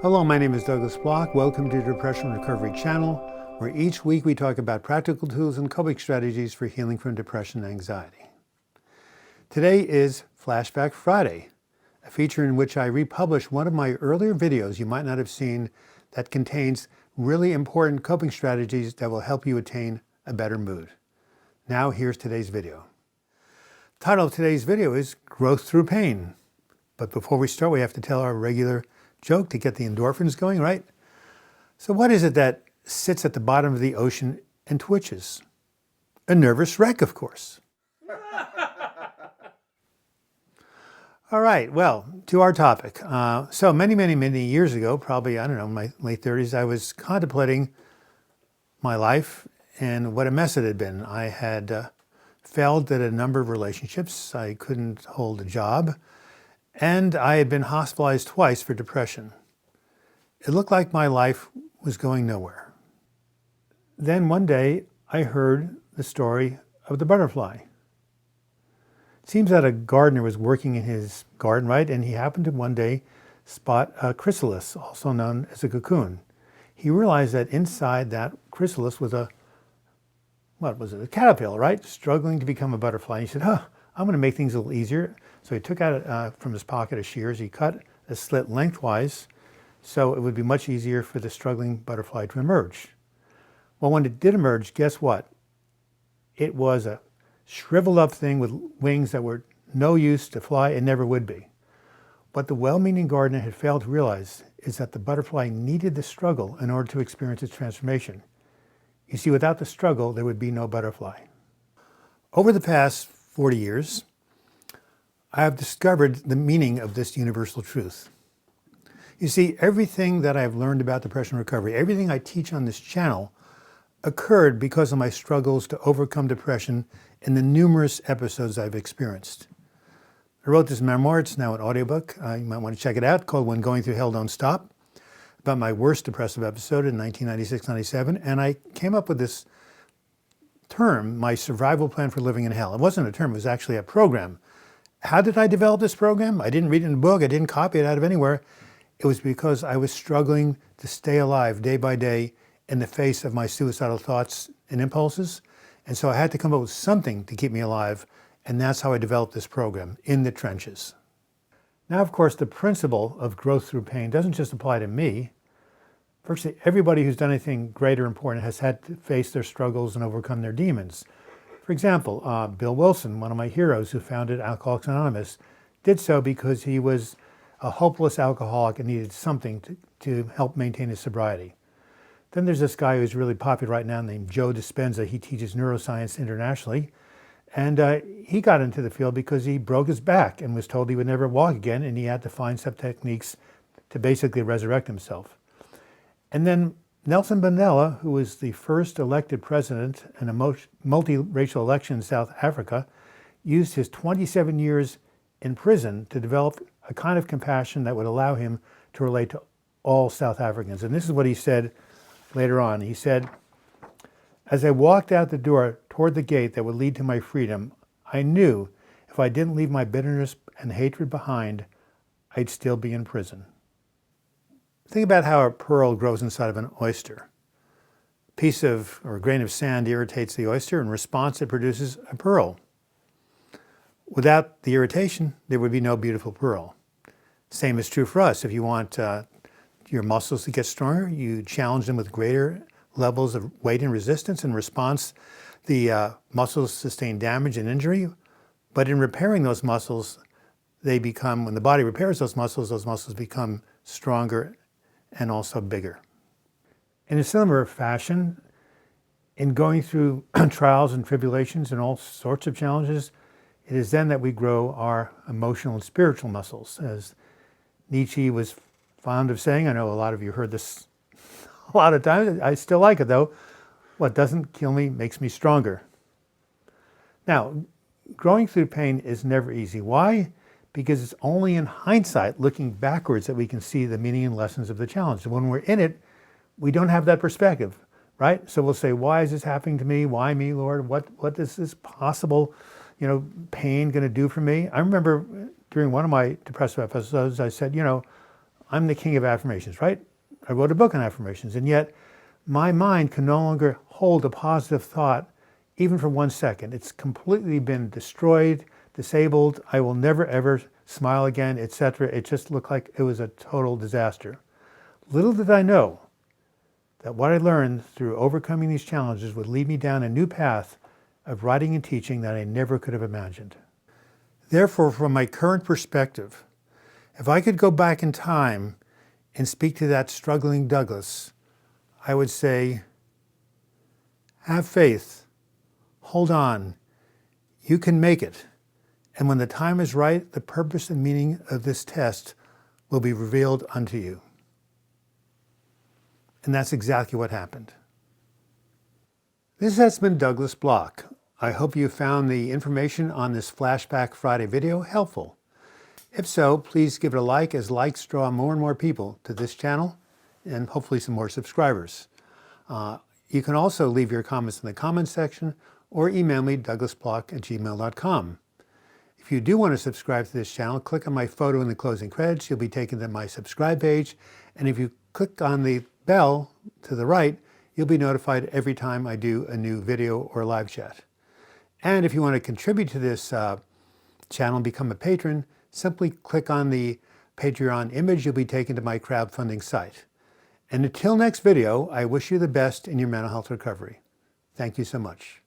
Hello, my name is Douglas Bloch. Welcome to the Depression Recovery Channel, where each week we talk about practical tools and coping strategies for healing from depression and anxiety. Today is Flashback Friday, a feature in which I republish one of my earlier videos you might not have seen that contains really important coping strategies that will help you attain a better mood. Now here's today's video. The title of today's video is Growth Through Pain. But before we start, we have to tell our regular joke to get the endorphins going, right? So what is it that sits at the bottom of the ocean and twitches? A nervous wreck, of course. All right, well, to our topic. So many years ago, probably, I don't know, in my late 30s, I was contemplating my life and what a mess it had been. I had failed at a number of relationships. I couldn't hold a job. And I had been hospitalized twice for depression. It looked like my life was going nowhere. Then one day, I heard the story of the butterfly. It seems that a gardener was working in his garden, right? And he happened to one day spot a chrysalis, also known as a cocoon. He realized that inside that chrysalis was a caterpillar, right? Struggling to become a butterfly. And he said, I'm going to make things a little easier. So he took out from his pocket a shears. He cut a slit lengthwise so it would be much easier for the struggling butterfly to emerge. Well, when it did emerge, guess what? It was a shriveled up thing with wings that were no use to fly and never would be. What the well-meaning gardener had failed to realize is that the butterfly needed the struggle in order to experience its transformation. You see, without the struggle, there would be no butterfly. Over the past 40 years, I have discovered the meaning of this universal truth. You see, everything that I've learned about depression recovery, everything I teach on this channel, occurred because of my struggles to overcome depression in the numerous episodes I've experienced. I wrote this memoir. It's now an audiobook. You might want to check it out, called When Going Through Hell Don't Stop, about my worst depressive episode in 1996-97. And I came up with this term, my survival plan for living in hell. It wasn't a term, it was actually a program. How did I develop this program? I didn't read it in a book. I didn't copy it out of anywhere. It was because I was struggling to stay alive day by day in the face of my suicidal thoughts and impulses. And so I had to come up with something to keep me alive. And that's how I developed this program, In the Trenches. Now, of course, the principle of growth through pain doesn't just apply to me. Virtually everybody who's done anything great or important has had to face their struggles and overcome their demons. For example, Bill Wilson, one of my heroes who founded Alcoholics Anonymous, did so because he was a hopeless alcoholic and needed something to help maintain his sobriety. Then there's this guy who's really popular right now named Joe Dispenza. He teaches neuroscience internationally. And he got into the field because he broke his back and was told he would never walk again, and he had to find some techniques to basically resurrect himself. And then Nelson Mandela, who was the first elected president in a multiracial election in South Africa, used his 27 years in prison to develop a kind of compassion that would allow him to relate to all South Africans. And this is what he said later on. He said, "As I walked out the door toward the gate that would lead to my freedom, I knew if I didn't leave my bitterness and hatred behind, I'd still be in prison." Think about how a pearl grows inside of an oyster. A piece of or a grain of sand irritates the oyster. In response, it produces a pearl. Without the irritation, there would be no beautiful pearl. Same is true for us. If you want your muscles to get stronger, you challenge them with greater levels of weight and resistance. In response, the muscles sustain damage and injury. But in repairing those muscles, when the body repairs those muscles become stronger and also bigger. In a similar fashion, in going through trials and tribulations and all sorts of challenges, it is then that we grow our emotional and spiritual muscles. As Nietzsche was fond of saying, I know a lot of you heard this a lot of times, I still like it though, what doesn't kill me makes me stronger. Now, growing through pain is never easy. Why? Because it's only in hindsight, looking backwards, that we can see the meaning and lessons of the challenge. And when we're in it, we don't have that perspective, right? So we'll say, why is this happening to me? Why me, Lord? What is this possible, pain going to do for me? I remember during one of my depressive episodes, I said, I'm the king of affirmations, right? I wrote a book on affirmations, and yet my mind can no longer hold a positive thought even for 1 second. It's completely been destroyed, disabled. I will never ever smile again, etc. It just looked like it was a total disaster. Little did I know that what I learned through overcoming these challenges would lead me down a new path of writing and teaching that I never could have imagined. Therefore, from my current perspective, if I could go back in time and speak to that struggling Douglas, I would say, have faith, hold on, you can make it. And when the time is right, the purpose and meaning of this test will be revealed unto you. And that's exactly what happened. This has been Douglas Bloch. I hope you found the information on this Flashback Friday video helpful. If so, please give it a like, as likes draw more and more people to this channel and hopefully some more subscribers. You can also leave your comments in the comments section or email me, douglasbloch@gmail.com. If you do want to subscribe to this channel, click on my photo in the closing credits. You'll be taken to my subscribe page. And if you click on the bell to the right, you'll be notified every time I do a new video or live chat. And if you want to contribute to this channel and become a patron, simply click on the Patreon image. You'll be taken to my crowdfunding site. And until next video, I wish you the best in your mental health recovery. Thank you so much.